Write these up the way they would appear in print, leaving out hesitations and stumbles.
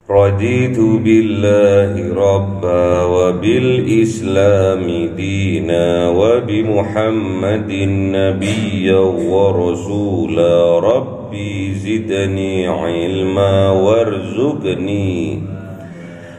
Raditu billahi rabba wa bil islami dina wa bi muhammadin nabiyya wa rasula rabbi zidni ilma warzuqni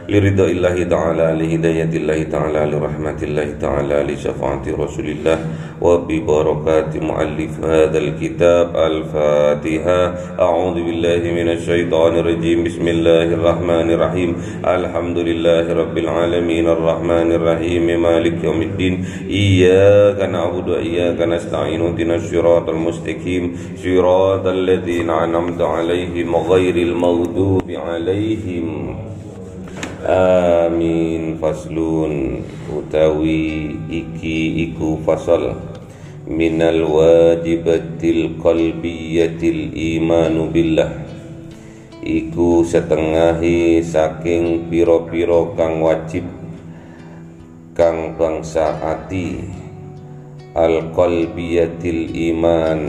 liridha illahi ta'ala li hidayatillahi ta'ala li rahmatillahi ta'ala li syafaati rasulillah wa bi barakati muallif hadzal kitab al-Fatiha. A'udzu billahi minasy syaithanir rajim. Bismillahirrahmanirrahim. Alhamdulillahi rabbil alamin arrahmanir rahim maliki yaumiddin. Iyyaka na'budu wa iyyaka nasta'in ihdinas siratal mustaqim siratal ladzina an'amta 'alaihim ghairil maghdubi 'alaihim amin. Faslun utawi iki iku fasal minal wajibatil qalbiyatil imanu billah, iku setengahi saking piro-piro kang wajib kang bangsa ati al qalbiyatil iman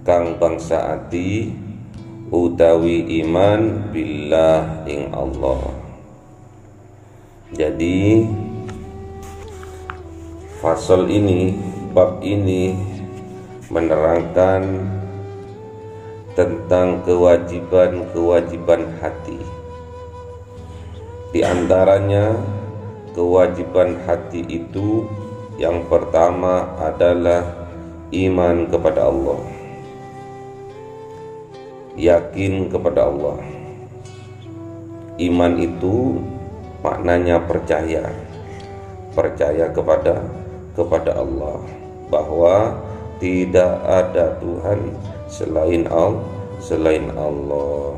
kang bangsa ati utawi iman billah ing Allah. Jadi fasal ini, bab ini menerangkan tentang kewajiban-kewajiban hati. Di antaranya kewajiban hati itu yang pertama adalah iman kepada Allah, yakin kepada Allah. Iman itu maknanya percaya kepada Allah, bahwa tidak ada Tuhan selain Allah,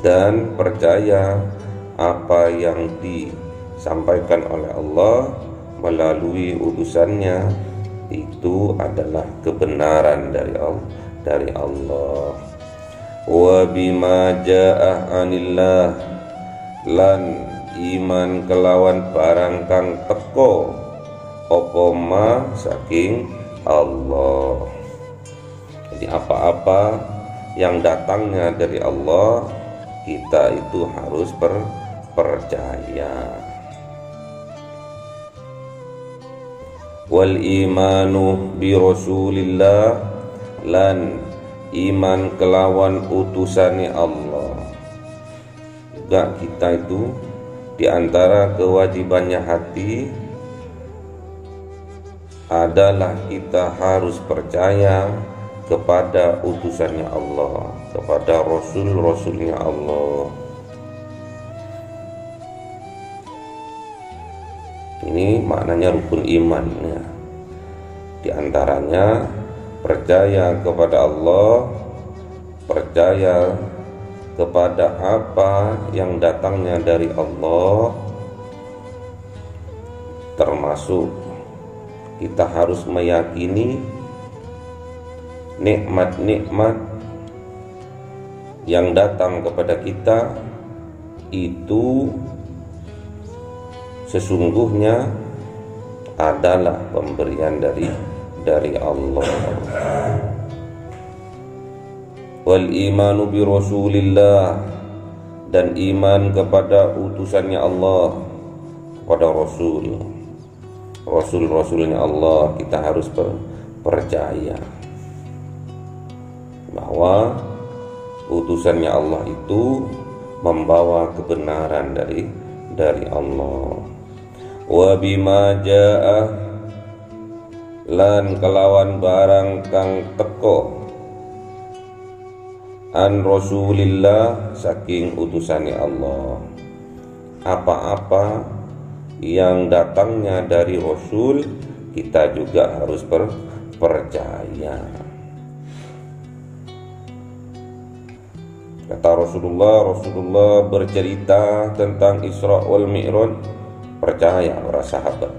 dan percaya apa yang disampaikan oleh Allah melalui utusannya itu adalah kebenaran dari Allah. Wa bima jaa anillah, lan iman kelawan barang kang teko apa ma saking Allah. Jadi apa-apa yang datangnya dari Allah, kita itu harus percaya. Wal imanu bi rasulillah, lan iman kelawan utusannya Allah. Juga kita itu diantara kewajibannya hati adalah kita harus percaya kepada utusannya Allah, kepada rasul-rasulnya Allah. Ini maknanya rukun iman ya. Di antaranya percaya kepada Allah, percaya kepada apa yang datangnya dari Allah, termasuk kita harus meyakini nikmat-nikmat yang datang kepada kita itu sesungguhnya adalah pemberian dari Allah. Wal imanu bi rasulillah, dan iman kepada utusannya Allah, kepada rasul-rasulnya Allah, kita harus percaya bahwa utusannya Allah itu membawa kebenaran dari Allah. Wa bima jaa, lan kelawan barang kang teko an rasulillah saking utusannya Allah. Apa-apa yang datangnya dari rasul, kita juga harus percaya. Kata Rasulullah bercerita tentang Isra wal Mi'raj, percaya para sahabat.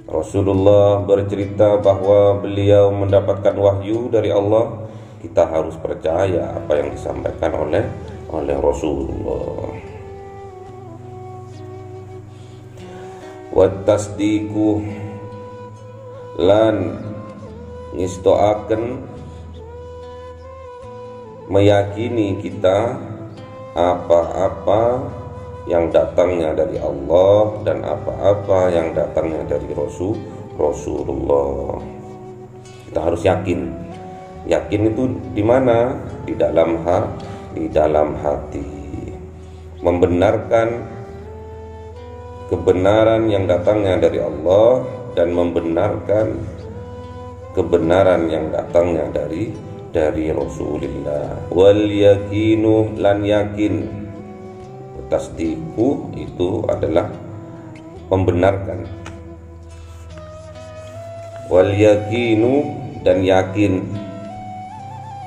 Rasulullah bercerita bahwa beliau mendapatkan wahyu dari Allah, kita harus percaya apa yang disampaikan oleh Rasulullah. Wa tasdiqu, lan ngistoaken meyakini kita apa-apa yang datangnya dari Allah dan apa-apa yang datangnya dari Rasulullah. Kita harus yakin. Yakin itu di mana? Di dalam hati. Membenarkan kebenaran yang datangnya dari Allah dan membenarkan kebenaran yang datangnya dari Rasulullah. Wal yakinu, lan yakin. Tasdiku itu adalah membenarkan. Wal yakinu, dan yakin.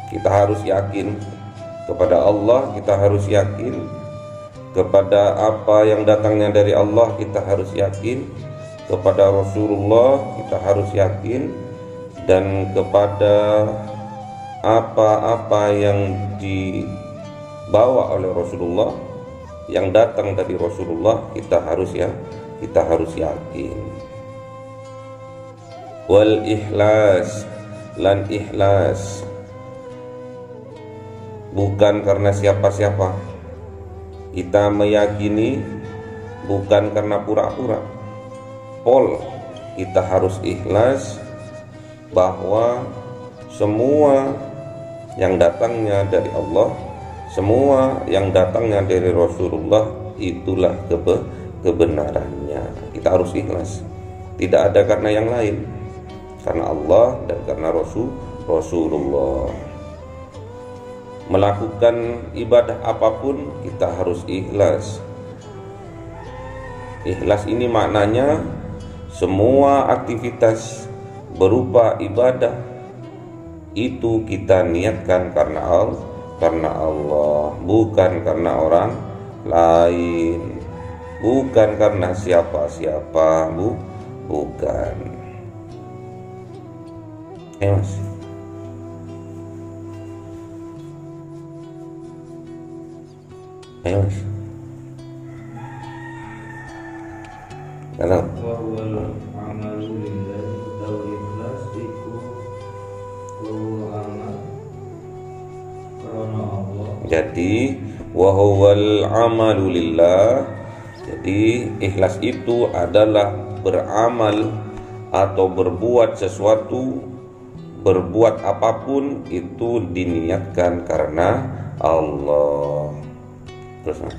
Kita harus yakin kepada Allah, kita harus yakin kepada apa yang datangnya dari Allah, kita harus yakin kepada Rasulullah, kita harus yakin, dan kepada apa-apa yang dibawa oleh Rasulullah, yang datang dari Rasulullah, kita harus yakin. Wal ikhlas, lan ikhlas, bukan karena siapa-siapa. Kita meyakini bukan karena pura-pura. Kita harus ikhlas bahwa semua yang datangnya dari Allah, semua yang datangnya dari Rasulullah, itulah kebenarannya. Kita harus ikhlas. Tidak ada karena yang lain, karena Allah dan karena Rasulullah. Melakukan ibadah apapun kita harus ikhlas. Ikhlas ini maknanya semua aktivitas berupa ibadah itu kita niatkan karena Allah, bukan karena orang lain, bukan karena siapa-siapa, bukan. Mas. Ayo Mas. Kalau jadi wahuwal amalu lillah, jadi ikhlas itu adalah beramal atau berbuat sesuatu, berbuat apapun itu diniatkan karena Allah. Terus Mas.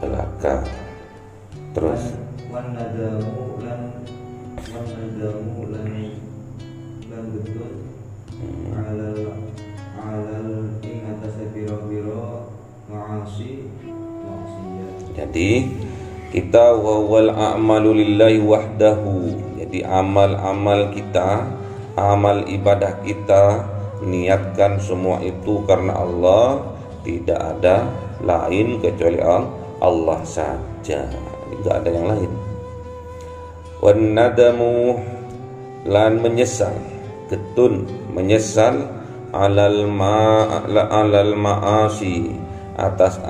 Belaka. Terus wanadamu lan betul alal ing atas biro maasi maksiat. Jadi kita wal a'malu lillahi wahdahu. Jadi amal-amal kita, amal ibadah kita, niatkan semua itu karena Allah, tidak ada lain kecuali Allah saja, tidak ada yang lain. Wan nadamu, lan menyesal, ketun menyesal alal ma'asi, atas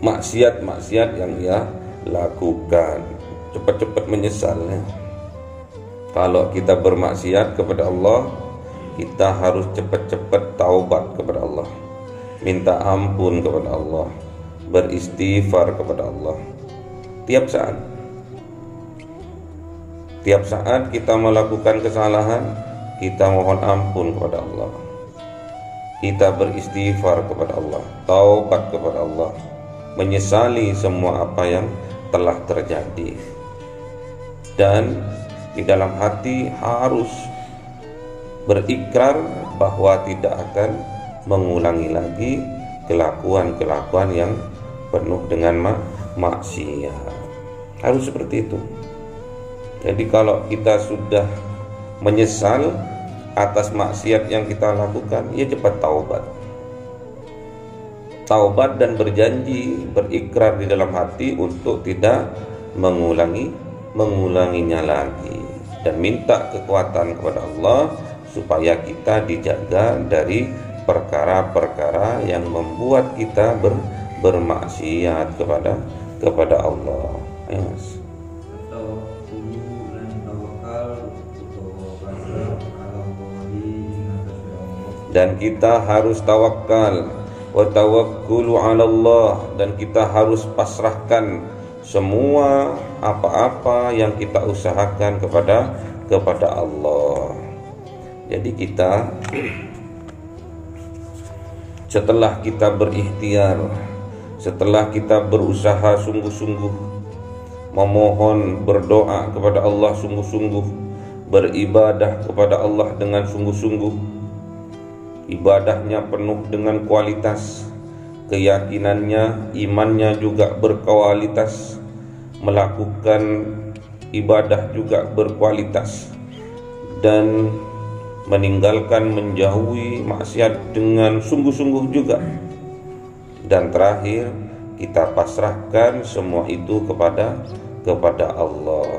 maksiat yang dia lakukan. Cepat-cepat menyesalnya. Kalau kita bermaksiat kepada Allah, kita harus cepat-cepat taubat kepada Allah, minta ampun kepada Allah, beristighfar kepada Allah. Tiap saat kita melakukan kesalahan, kita mohon ampun kepada Allah, kita beristighfar kepada Allah, taubat kepada Allah, menyesali semua apa yang telah terjadi. Dan di dalam hati harus berikrar bahwa tidak akan mengulangi lagi kelakuan-kelakuan yang penuh dengan maksiat. Harus seperti itu. Jadi kalau kita sudah menyesal atas maksiat yang kita lakukan, ya cepat taubat dan berjanji, berikrar di dalam hati untuk tidak mengulanginya lagi, dan minta kekuatan kepada Allah supaya kita dijaga dari perkara-perkara yang membuat kita bermaksiat kepada Allah. Yes. Tawakkulu lan tawakal utawa pasrah ala Allahi ing atase Allah. Dan kita harus tawakal, wa tawakkulu 'ala Allah, dan kita harus pasrahkan semua apa-apa yang kita usahakan kepada Allah. Jadi kita setelah kita berikhtiar, setelah kita berusaha sungguh-sungguh, memohon, berdoa kepada Allah sungguh-sungguh, beribadah kepada Allah dengan sungguh-sungguh, ibadahnya penuh dengan kualitas, keyakinannya, imannya juga berkualitas, melakukan ibadah juga berkualitas, dan meninggalkan, menjauhi maksiat dengan sungguh-sungguh juga. Dan terakhir, kita pasrahkan semua itu kepada Allah.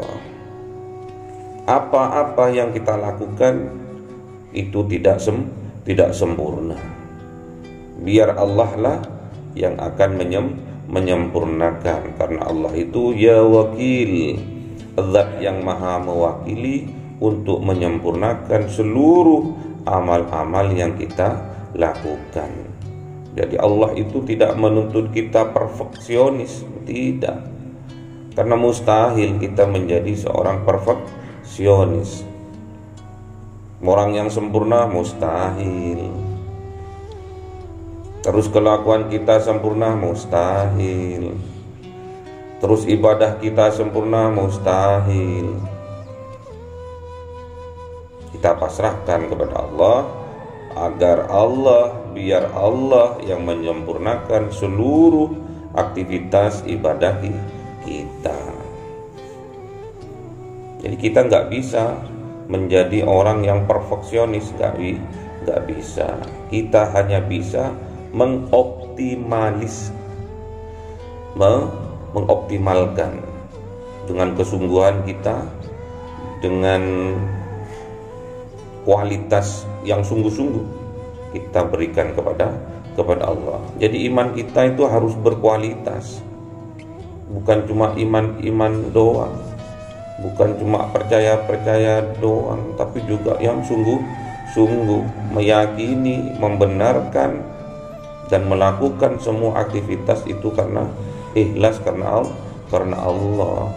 Apa-apa yang kita lakukan itu tidak sempurna. Biar Allah lah yang akan menyempurnakan, karena Allah itu ya wakil, zat yang maha mewakili untuk menyempurnakan seluruh amal-amal yang kita lakukan. Jadi Allah itu tidak menuntut kita perfeksionis, tidak. Karena mustahil kita menjadi seorang perfeksionis. Orang yang sempurna mustahil. Terus kelakuan kita sempurna mustahil. Terus ibadah kita sempurna mustahil. Kita pasrahkan kepada Allah, agar Allah, biar Allah yang menyempurnakan seluruh aktivitas ibadah kita. Jadi kita nggak bisa menjadi orang yang perfeksionis, nggak bisa. Kita hanya bisa mengoptimalkan dengan kesungguhan kita, dengan kualitas yang sungguh-sungguh kita berikan kepada Allah. Jadi iman kita itu harus berkualitas, bukan cuma iman doang, bukan cuma percaya doang, tapi juga yang sungguh-sungguh meyakini, membenarkan, dan melakukan semua aktivitas itu karena ikhlas, karena Allah.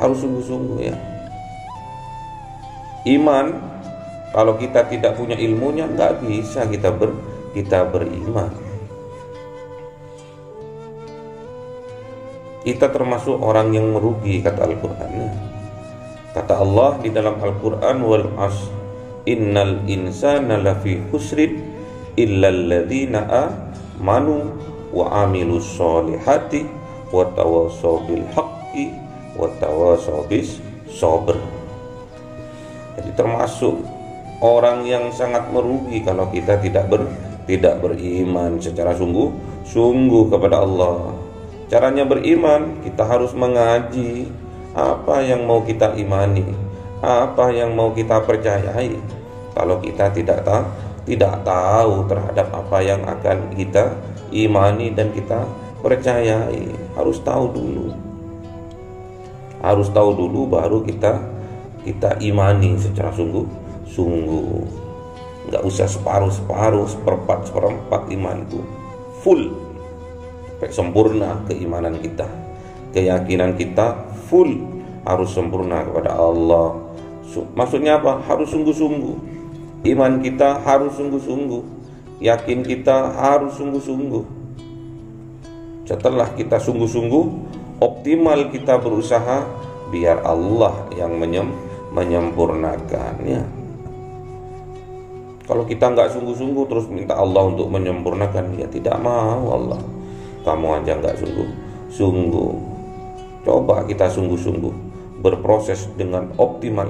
Harus sungguh-sungguh ya. Iman, kalau kita tidak punya ilmunya, nggak bisa kita beriman. Kita termasuk orang yang merugi, kata Al-Quran. Kata Allah di dalam Al-Quran, wal as innal insana lafi khusrin illal ladzina amanu wa amilus solihati wa tawasaw bil haqqi wa tawasaw bis sabr. Jadi termasuk orang yang sangat merugi kalau kita tidak beriman secara sungguh kepada Allah. Caranya beriman, kita harus mengaji apa yang mau kita imani, apa yang mau kita percayai. Kalau kita tidak tahu terhadap apa yang akan kita imani dan kita percayai, harus tahu dulu baru kita imani secara sungguh. Nggak usah separuh, seperempat imanku, full, sampai sempurna keimanan kita, keyakinan kita full, harus sempurna kepada Allah. Maksudnya apa? Harus sungguh-sungguh. Iman kita harus sungguh-sungguh, yakin kita harus sungguh-sungguh. Setelah kita sungguh-sungguh, optimal kita berusaha, biar Allah yang menyempurnakannya. Kalau kita nggak sungguh-sungguh terus minta Allah untuk menyempurnakan, ya tidak mau Allah. Kamu aja nggak sungguh-sungguh. Coba kita sungguh-sungguh, berproses dengan optimal,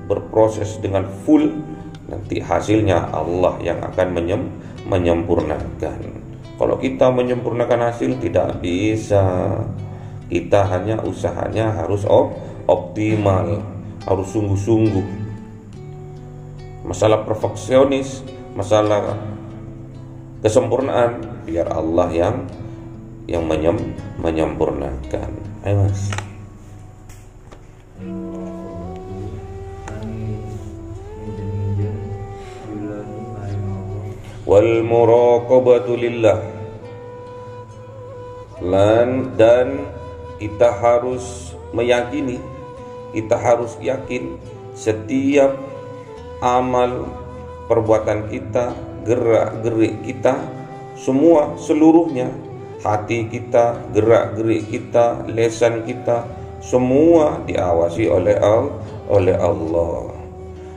berproses dengan full, nanti hasilnya Allah yang akan menyempurnakan. Kalau kita menyempurnakan hasil, tidak bisa. Kita hanya usahanya harus optimal, harus sungguh-sungguh. Masalah perfeksionis, masalah kesempurnaan, biar Allah yang menyempurnakan. Ayo Mas. Wal muraqabatu lillah, dan kita harus meyakini, kita harus yakin setiap amal perbuatan kita, gerak-gerik kita, semua seluruhnya, hati kita, gerak-gerik kita, lisan kita, semua diawasi oleh Allah.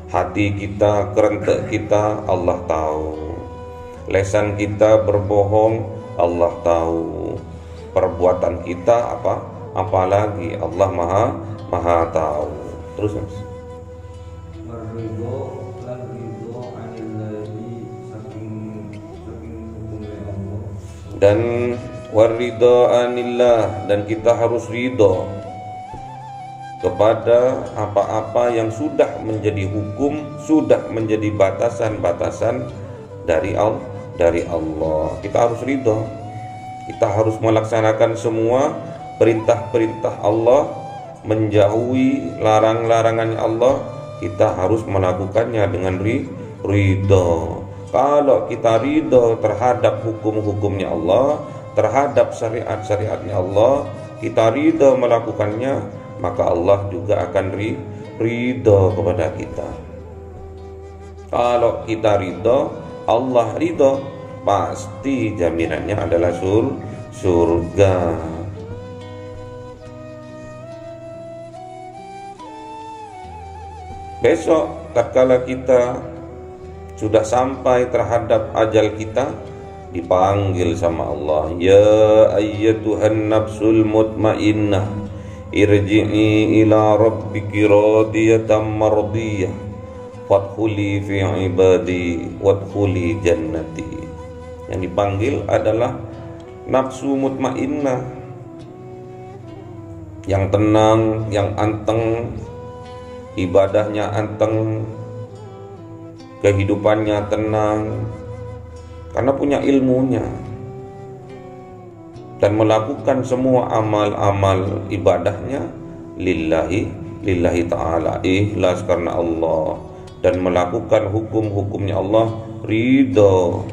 Hati kita, kerentek kita, Allah tahu. Lisan kita berbohong, Allah tahu. Perbuatan kita apalagi Allah maha tahu. Terus Mas. Dan waridha anillah, dan kita harus ridho kepada apa-apa yang sudah menjadi hukum, sudah menjadi batasan-batasan dari Allah. Kita harus ridho. Kita harus melaksanakan semua perintah-perintah Allah, menjauhi larang-larangannya Allah. Kita harus melakukannya dengan ridho. Kalau kita ridho terhadap hukum-hukumnya Allah, terhadap syariat-syariatnya Allah, kita ridho melakukannya, maka Allah juga akan ridho kepada kita. Kalau kita ridho, Allah ridho, pasti jaminannya adalah surga. Besok tatkala kita sudah sampai terhadap ajal kita, dipanggil sama Allah, ya ayyatuhan nafsul mutmainnah, irji'i ila rabbiki radiyatan mardiyah, fadkhuli fi ibadi wadkhuli jannati. Yang dipanggil adalah nafsu mutmainnah, yang tenang, yang anteng, ibadahnya anteng, kehidupannya tenang, karena punya ilmunya, dan melakukan semua amal-amal ibadahnya lillahi ta'ala, ikhlas karena Allah, dan melakukan hukum-hukumnya Allah ridho.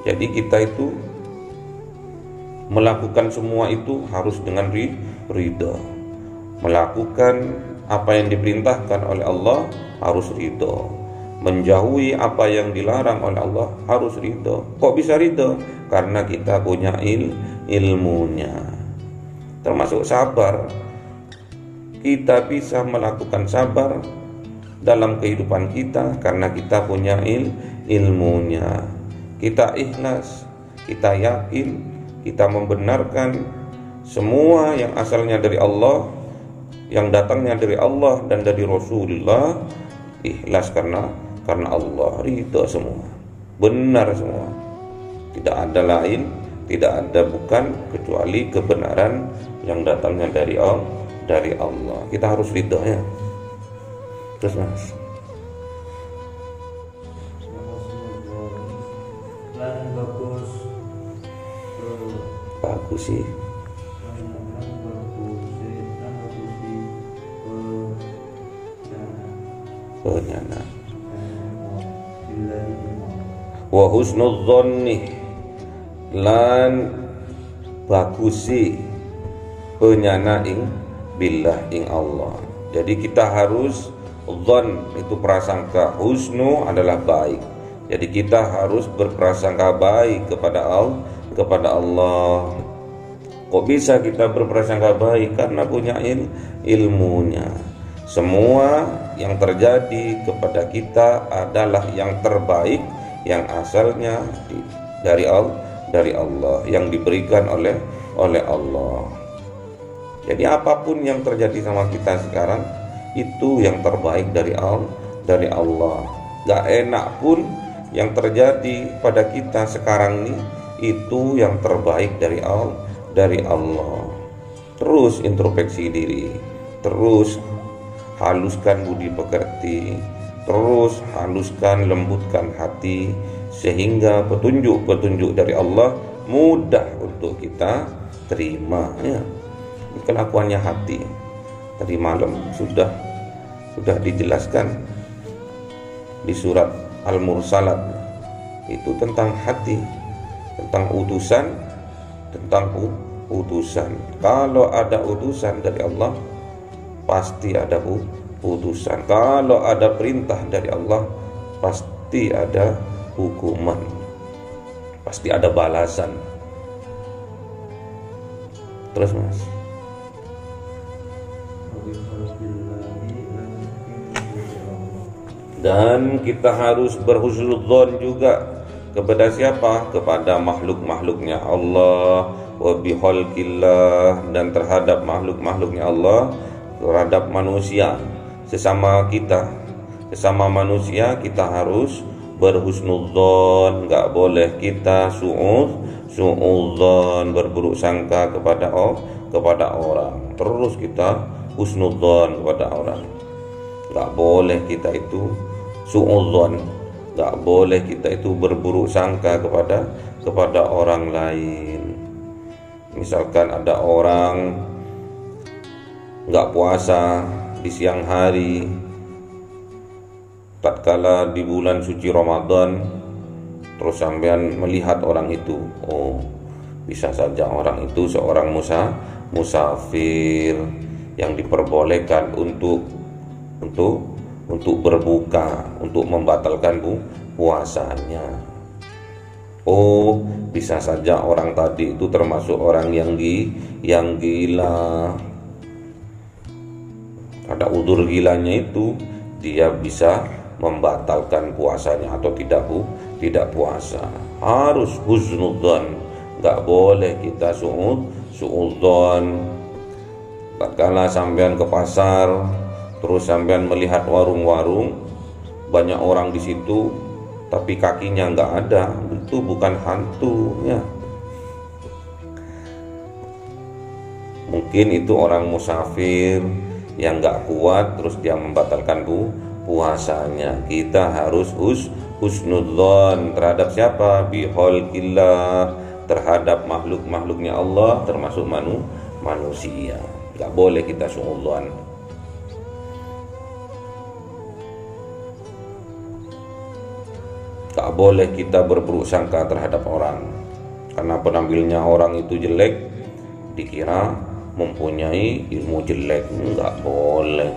Jadi kita itu melakukan semua itu harus dengan ridho. Melakukan apa yang diperintahkan oleh Allah harus ridho. Menjauhi apa yang dilarang oleh Allah harus ridho. Kok bisa ridho? Karena kita punya ilmunya. Termasuk sabar. Kita bisa melakukan sabar dalam kehidupan kita karena kita punya ilmunya. Kita ikhlas, kita yakin, kita membenarkan semua yang asalnya dari Allah, yang datangnya dari Allah dan dari Rasulullah, ikhlas karena Allah, ridho semua, benar semua, tidak ada lain, tidak ada bukan kecuali kebenaran yang datangnya dari Allah. Kita harus ridho ya. Terus Mas. Bagus sih. Penyana. Wa husnudzonni, lan bagusi penyana ing billah ing Allah. Jadi kita harus dzon itu prasangka, husnu adalah baik. Jadi kita harus berprasangka baik kepada Allah. Kok bisa kita berprasangka baik? Karena punya ilmunya. Semua yang terjadi kepada kita adalah yang terbaik, yang asalnya dari Allah, yang diberikan oleh Allah. Jadi apapun yang terjadi sama kita sekarang itu yang terbaik dari Allah. Gak enak pun yang terjadi pada kita sekarang ini itu yang terbaik dari Allah. Terus introspeksi diri, terus haluskan budi pekerti, terus haluskan, lembutkan hati sehingga petunjuk-petunjuk dari Allah mudah untuk kita terima ya. Ini kelakuannya hati. Tadi malam sudah dijelaskan di surat Al-Mursalat, itu tentang hati, tentang utusan. Kalau ada utusan dari Allah, pasti ada utusan. Kalau ada perintah dari Allah, pasti ada hukuman, pasti ada balasan. Terus Mas, dan kita harus berhusnudzon juga kepada siapa? Kepada makhluk-makhluknya Allah, wa bihalqillah, dan terhadap makhluk-makhluknya Allah, terhadap manusia sesama kita, sesama manusia kita harus berhusnudzon, enggak boleh kita suudzon, berburuk sangka kepada orang. Terus kita husnudzon kepada orang. Enggak boleh kita itu suudzon, enggak boleh kita itu berburuk sangka kepada orang lain. Misalkan ada orang enggak puasa di siang hari, tatkala di bulan suci Ramadan, terus sampean melihat orang itu, oh bisa saja orang itu seorang musafir yang diperbolehkan untuk berbuka, untuk membatalkan puasanya. Oh, bisa saja orang tadi itu termasuk orang yang gila. Ada udzur gilanya itu, dia bisa membatalkan puasanya atau tidak puasa. Harus husnudzon, enggak boleh kita suudzon. Tatkala sampean ke pasar, terus sampean melihat warung-warung, banyak orang di situ, tapi kakinya enggak ada, itu bukan hantu ya. Mungkin itu orang musafir yang enggak kuat, terus dia membatalkan puasanya. Kita harus husnudzon terhadap siapa? Bihalqillah, terhadap makhluk-makhluknya Allah, termasuk manusia. Enggak boleh kita suudzon. Tak boleh kita berburuk sangka terhadap orang, karena penampilannya orang itu jelek, dikira mempunyai ilmu jelek. Enggak boleh.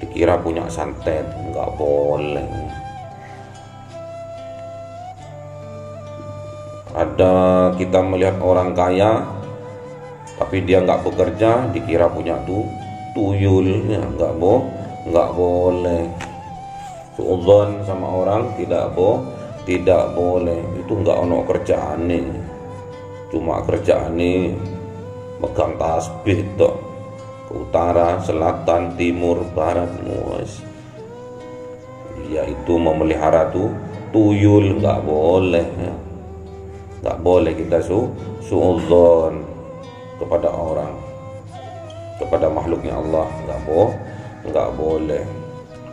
Dikira punya santet, enggak boleh. Ada kita melihat orang kaya, tapi dia enggak bekerja, dikira punya tuyul, ya enggak boleh. Suudzon sama orang tidak boleh. Itu enggak ono kerjaane, cuma kerjaane megang tasbih tok, ke utara, selatan, timur, barat, muas. Dia itu memelihara tuyul, enggak boleh ya. Enggak boleh kita suudzon kepada orang, kepada makhluknya Allah, enggak boleh.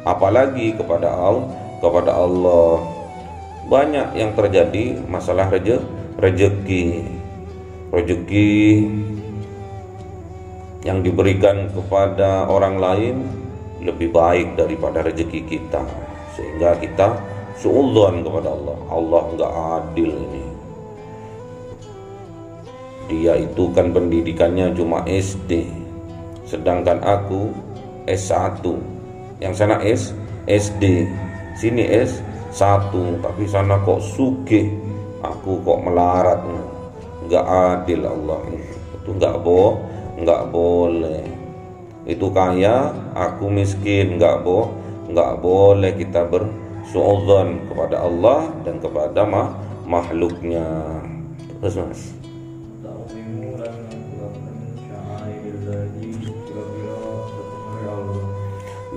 Apalagi kepada Allah. Banyak yang terjadi masalah rezeki yang diberikan kepada orang lain lebih baik daripada rezeki kita, sehingga kita suudzon kepada Allah. Allah enggak adil ini. Dia itu kan pendidikannya cuma SD, sedangkan aku S1. Yang sana SD, sini S1, tapi sana kok sugih, aku kok melarat. Enggak adil Allah. Itu enggak boleh. Itu kaya, aku miskin, enggak boleh kita bersuudzon kepada Allah dan kepada makhluknya. Terus Mas,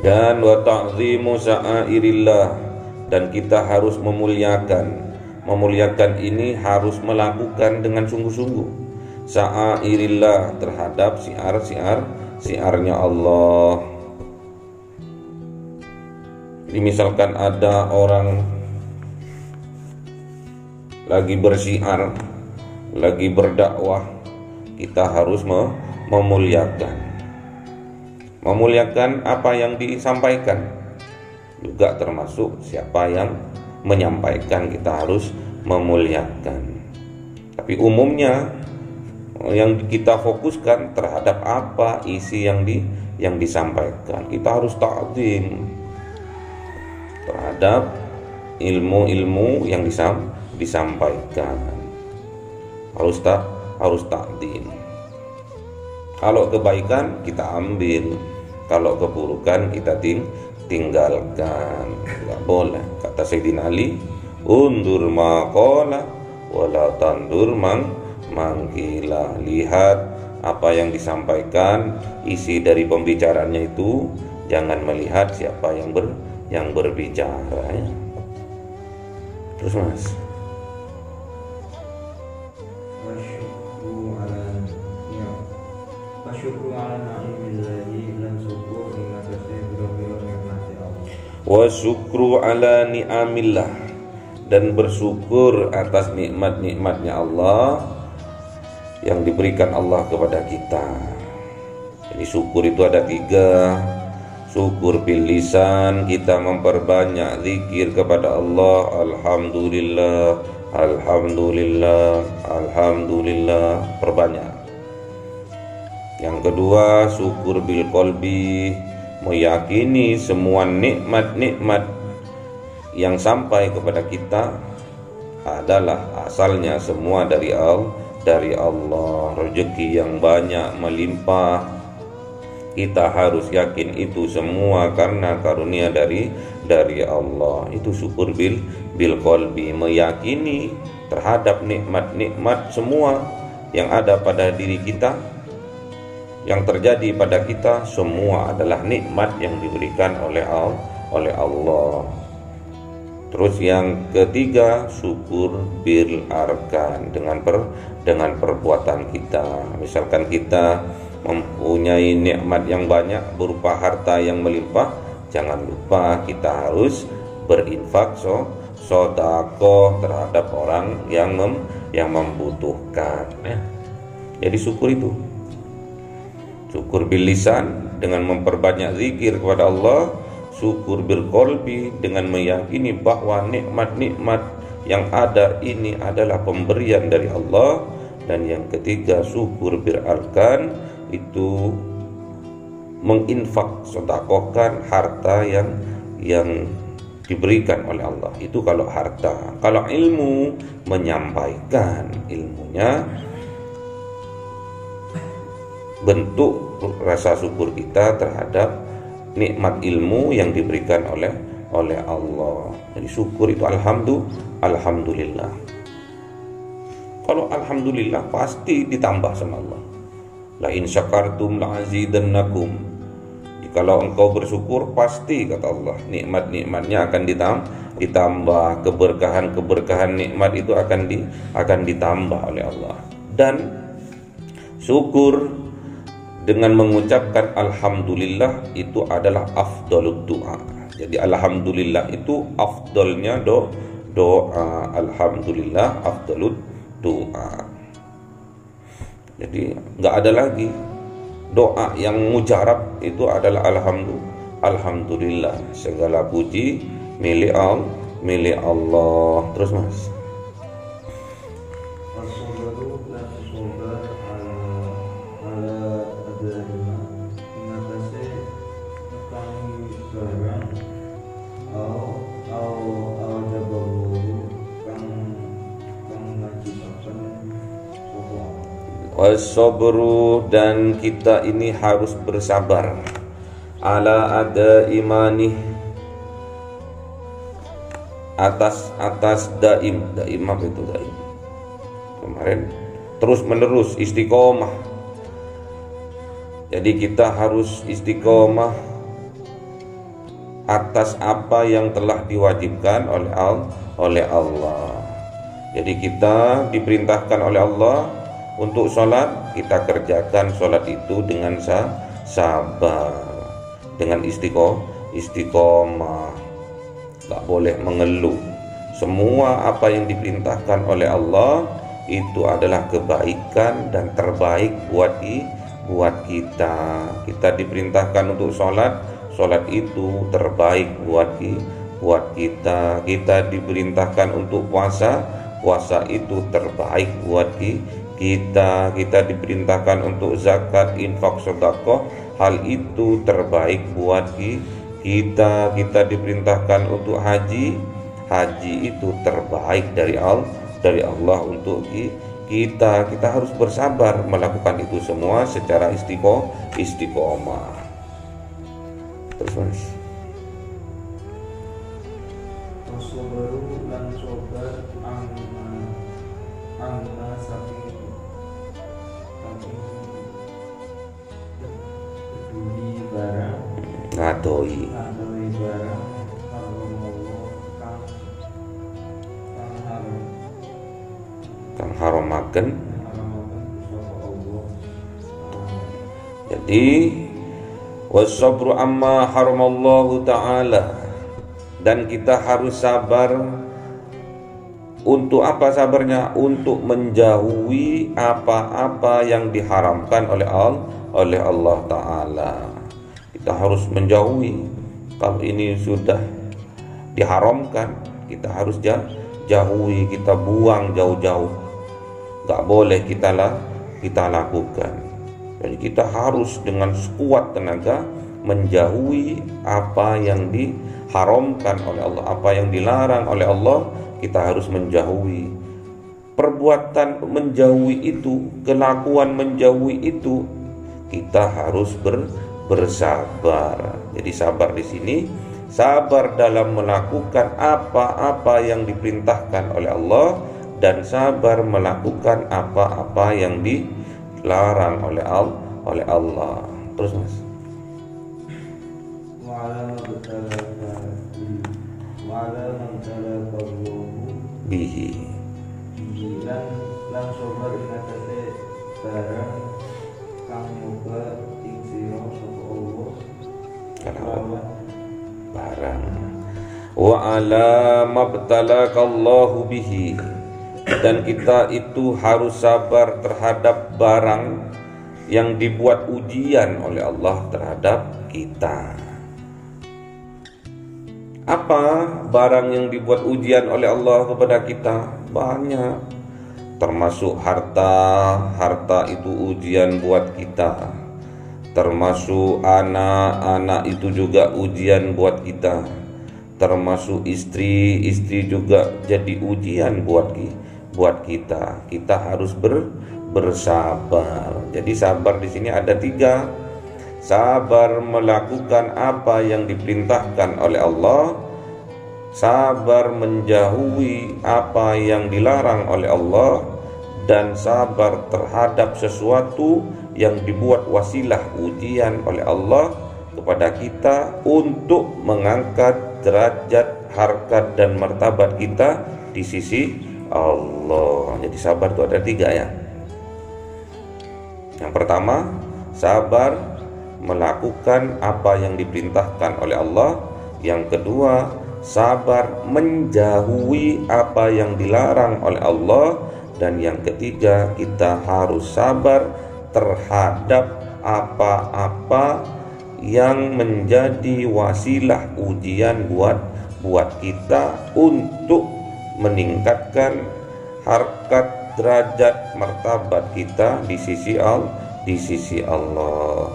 dan wa ta'zimu sya'airillah, dan kita harus memuliakan ini harus melakukan dengan sungguh-sungguh. Sya'airillah, terhadap siarnya Allah. Jadi misalkan ada orang lagi bersiar, lagi berdakwah, kita harus memuliakan. Memuliakan apa yang disampaikan, juga termasuk siapa yang menyampaikan, kita harus memuliakan. Tapi umumnya yang kita fokuskan terhadap apa isi yang disampaikan. Kita harus ta'zim terhadap ilmu-ilmu yang disampaikan. Harus ta'zim. Kalau kebaikan kita ambil, kalau keburukan kita tinggalkan. Enggak boleh. Kata Sayyidina Ali, undur maqala wala tandur mangkila. Lihat apa yang disampaikan, isi dari pembicaranya itu, jangan melihat siapa yang berbicara ya. Terus Mas, wasyukru ala ni'amillahi lan syukur ing atase biro-biro nikmate Allah. wa syukru ala ni'amillah, dan bersyukur atas nikmat-nikmatnya Allah yang diberikan Allah kepada kita. Jadi syukur itu ada 3. Syukur bil lisan, kita memperbanyak zikir kepada Allah. Alhamdulillah, alhamdulillah, alhamdulillah, perbanyak. Yang kedua, syukur bil qalbi, meyakini semua nikmat-nikmat yang sampai kepada kita adalah asalnya semua dari Allah. Rezeki yang banyak melimpah, kita harus yakin itu semua karena karunia dari Allah. Itu syukur bil qalbi, meyakini terhadap nikmat-nikmat semua yang ada pada diri kita, yang terjadi pada kita, semua adalah nikmat yang diberikan oleh Allah. Terus yang ketiga, syukur bil arkan, dengan perbuatan kita. Misalkan kita mempunyai nikmat yang banyak berupa harta yang melimpah, jangan lupa kita harus berinfak, sedekah terhadap orang yang membutuhkan ya. Jadi syukur itu, syukur bil lisan dengan memperbanyak zikir kepada Allah, syukur bil qalbi dengan meyakini bahwa nikmat-nikmat yang ada ini adalah pemberian dari Allah. Dan yang ketiga, syukur bil arkan, itu menginfak, sedekahkan harta yang diberikan oleh Allah. Itu kalau harta. Kalau ilmu, menyampaikan ilmunya, bentuk rasa syukur kita terhadap nikmat ilmu yang diberikan oleh Allah. Jadi syukur itu alhamdulillah. Kalau alhamdulillah pasti ditambah sama Allah. La in syakartum la azidannakum. Jikalau engkau bersyukur, pasti kata Allah, nikmat-nikmatnya akan ditambah, keberkahan nikmat itu akan ditambah oleh Allah. Dan syukur dengan mengucapkan alhamdulillah itu adalah afdalud doa. Jadi alhamdulillah itu afdalnya doa. Alhamdulillah afdalud doa. Jadi nggak ada lagi doa yang mujarab, itu adalah alhamdulillah, segala puji milik Allah. Terus Mas, wasabru, dan kita ini harus bersabar, ala ada imani, atas daim apa itu daim kemarin, terus menerus istiqomah. Jadi kita harus istiqomah atas apa yang telah diwajibkan oleh Allah. Jadi kita diperintahkan oleh Allah untuk sholat, kita kerjakan sholat itu dengan sabar, dengan istiqomah. tak boleh mengeluh. Semua apa yang diperintahkan oleh Allah itu adalah kebaikan dan terbaik buat kita. Kita diperintahkan untuk sholat itu terbaik buat kita. Kita diperintahkan untuk puasa itu terbaik buat kita. Kita diperintahkan untuk zakat, infak, sedekah, hal itu terbaik buat kita. Kita diperintahkan untuk haji itu terbaik dari Allah untuk kita. Kita harus bersabar melakukan itu semua secara istiqomah. Terus Mas. Wasobaru lan sobar amma saking peduli barang Ngadoi barang kang haromaken. sapa Allah. Jadi wasabru amma haramallahu ta'ala, dan kita harus sabar. Untuk apa sabarnya? Untuk menjauhi apa-apa yang diharamkan oleh Allah Ta'ala. Kita harus menjauhi. Kalau ini sudah diharamkan, kita harus jauhi, kita buang jauh-jauh. Gak boleh kita lakukan. Jadi kita harus dengan sekuat tenaga menjauhi apa yang diharamkan oleh Allah, apa yang dilarang oleh Allah. Kita harus menjauhi. Perbuatan menjauhi itu, kelakuan menjauhi itu, kita harus bersabar. Jadi sabar di sini, sabar dalam melakukan apa-apa yang diperintahkan oleh Allah, dan sabar melakukan apa-apa yang dilarang oleh Allah. Terus Mas. Bihi lan sobar ing atase barang kang nyoba ing sira sapa Allah kelawan barang wa ala mabtalakallahu bihi, dan kita itu harus sabar terhadap barang yang dibuat ujian oleh Allah terhadap kita. Apa barang yang dibuat ujian oleh Allah kepada kita? Banyak. Termasuk harta itu ujian buat kita. Termasuk anak itu juga ujian buat kita. Termasuk istri juga jadi ujian buat kita. Kita harus bersabar. Jadi sabar di sini ada 3. Sabar melakukan apa yang diperintahkan oleh Allah, sabar menjauhi apa yang dilarang oleh Allah, dan sabar terhadap sesuatu yang dibuat wasilah ujian oleh Allah kepada kita untuk mengangkat derajat, harkat, dan martabat kita di sisi Allah. Jadi sabar itu ada 3 ya. Yang pertama, sabar melakukan apa yang diperintahkan oleh Allah. Yang kedua, sabar menjauhi apa yang dilarang oleh Allah. Dan yang ketiga, kita harus sabar terhadap apa-apa yang menjadi wasilah ujian buat kita untuk meningkatkan harkat, derajat, martabat kita di sisi Allah.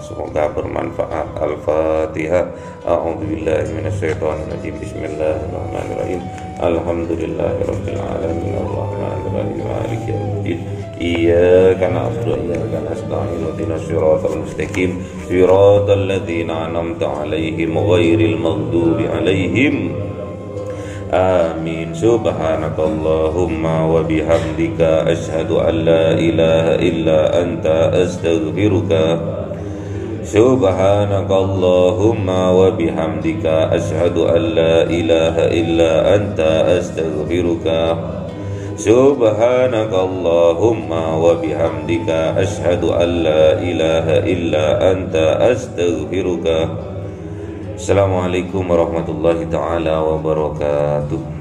Semoga bermanfaat. Al-Fatihah. A'udzubillahi minasyaitonirrajim. Bismillahirrahmanirrahim. Alhamdulillahirabbil alamin. Arrahmanirrahim. Maliki yaumiddin. Iyyaka na'budu wa iyyaka nasta'in. Ihdinas siratal mustaqim. Siratal ladzina an'amta 'alaihim ghairil maghdubi 'alaihim. Amin. Subhanakallahumma wa bihamdika asyhadu an la ilaha illa anta astaghfiruka. Subhanakallahumma wa bihamdika asyhadu an la ilaha illa anta astaghfiruka. Subhanakallahumma wa bihamdika asyhadu an la ilaha illa anta astaghfiruka. Assalamualaikum warahmatullahi taala wabarakatuh.